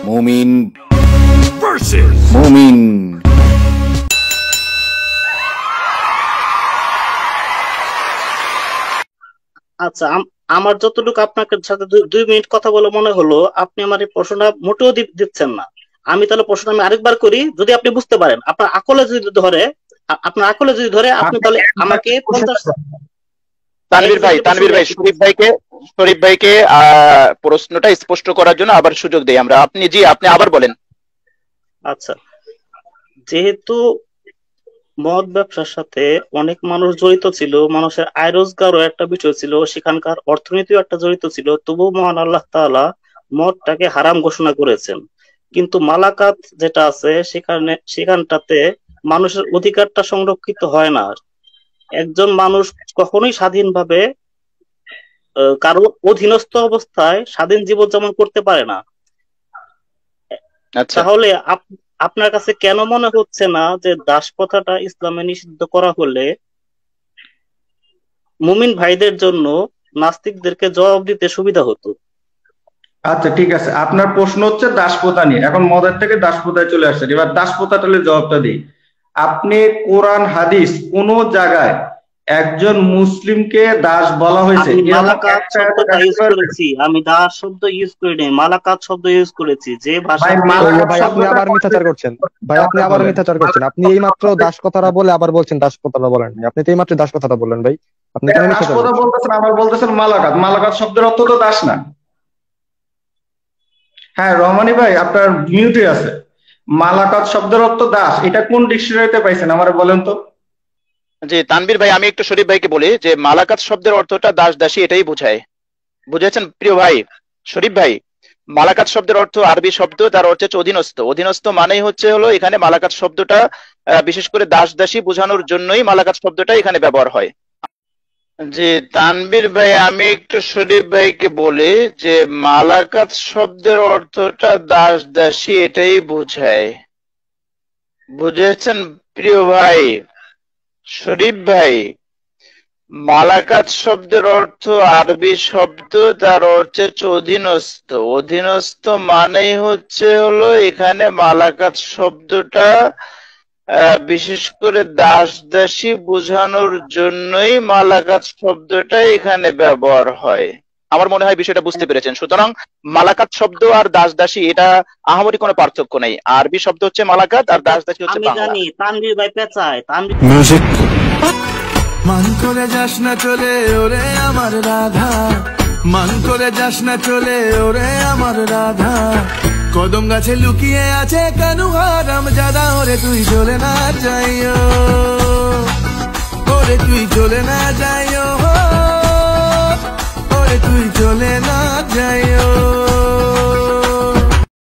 মুমিন ভার্সেস মুমিন। আচ্ছা, আমার যতটুকু আপনাকে সাথে 2 মিনিট কথা বলে মনে হলো, আপনি আমার এই প্রশ্নটা মোটেও দিচ্ছেন না। আমি তাহলে প্রশ্নটা আমি আরেকবার করি, যদি আপনি বুঝতে পারেন, আপনার আকলে যদি ধরে আপনি তাহলে আমাকে 50। তানভীর ভাই শরীফ ভাইকে প্রশ্নটা স্পষ্ট করার জন্য আবার সুযোগ দেই আমরা। আপনি আবার বলেন। আচ্ছা, যেহেতু মদ ব্যবসার সাথে অনেক মানুষ জড়িত ছিল, মানুষের আয় রোজগারও একটা বিষয় ছিল, সেখানকার অর্থনীতিও একটা জড়িত ছিল, তবু মহান আল্লাহ তাআলা মদটাকে হারাম ঘোষণা করেছেন। কিন্তু মালাকাত যেটা আছে সেখানটাতে মানুষের অধিকারটা সংরক্ষিত হয় না। একজন মানুষ কখনোই স্বাধীনভাবে কারো অধীনস্থ অবস্থায় স্বাধীন জীবনযাপন করতে পারে না। আচ্ছা, তাহলে আপনার কাছে কেন মনে হচ্ছে না যে দাসপ্রথাটা ইসলামে নিষিদ্ধ করা হলে মুমিন ভাইদের জন্য নাস্তিকদেরকে জবাব দিতে সুবিধা হতো? আচ্ছা ঠিক আছে, আপনার প্রশ্ন হচ্ছে দাসপ্রথা নিয়ে, এখন মদের থেকে দাসপ্রথায় চলে আসছেন। এবার দাসপ্রথাটালে জবাবটা দিই। আপনি কোরআন হাদিস কোন জায়গায় একজন মুসলিমকে দাস বলা হয়েছে? আমি মালাকাত শব্দটা ইউজ করেছি, আমি দাস শব্দ ইউজ করিনি, মালাকাত শব্দ ইউজ করেছি। যে ভাষা ভাই আপনি আবার মিথ্যাচার করছেন, আপনি এই মাত্র দাস কথাটা বলে আবার বলছেন দাস কথাটা বলেন। আপনি তো এই মাত্র দাস কথাটা বললেন ভাই, আপনি কেন মিথ্যাচার বলতেছেন? আবার বলতেছেন মালাকাত। মালাকাত শব্দের অর্থ তো দাস না। হ্যাঁ রহমানি ভাই, আপনার মিউটে আছে। মালাকাত শব্দের অর্থ দাস, এটা কোন ডিকশনারিতে পাইছেন আমার বলেন তো? জি তানভীর ভাই, আমি একটু শরীফ ভাইকে বলি যে মালাকাত শব্দের অর্থটা দাস দাসী এটাই বোঝায়। বুঝেছেন প্রিয় ভাই শরীফ ভাই? মালাকাত শব্দের অর্থ আরবি শব্দ, তার অর্থ হচ্ছে অধীনস্থ। অধীনস্থ মানেই হলো এখানে মালাকাত শব্দটা বিশেষ করে দাস দাসী বোঝানোর জন্যই মালাকাত শব্দটা এখানে ব্যবহার হয়। জি তানভীর ভাই, আমি একটু শরীফ ভাইকে বলি যে মালাকাত শব্দের অর্থটা দাস দাসী এটাই বোঝায়। বুঝেছেন প্রিয় ভাই শরীফ ভাই? মালাকাত শব্দের অর্থ আরবি শব্দ, তার অর্থ হচ্ছে অধীনস্থ। অধীনস্থ মানেই হলো এখানে মালাকাত শব্দটা বিশেষ করে দাস দাসী বোঝানোর জন্যই মালাকাত শব্দটা এখানে ব্যবহার হয়। আমার মনে হয় বিষয়টা বুঝতে পেরেছেন। সুতরাং মালাকাত শব্দ আর দাস দাসী এটা আহামরি কোনো পার্থক্য নেই। আরবি শব্দ হচ্ছে মালাকাত আর দাস দাসী হচ্ছে আমি বাংলা। জানি তানভীর ভাই পেঁচায়। মিউজিক। মান করে যাস না চলে ওরে আমার রাধা, মান করে যাস না চলে ওরে আমার রাধা, কদম গাছে লুকিয়ে আছে কানু হারাম জাদা, ওরে তুই চলে না যাইও, ওরে তুই চলে না যাইও, ওরে তুই চলে না যাই।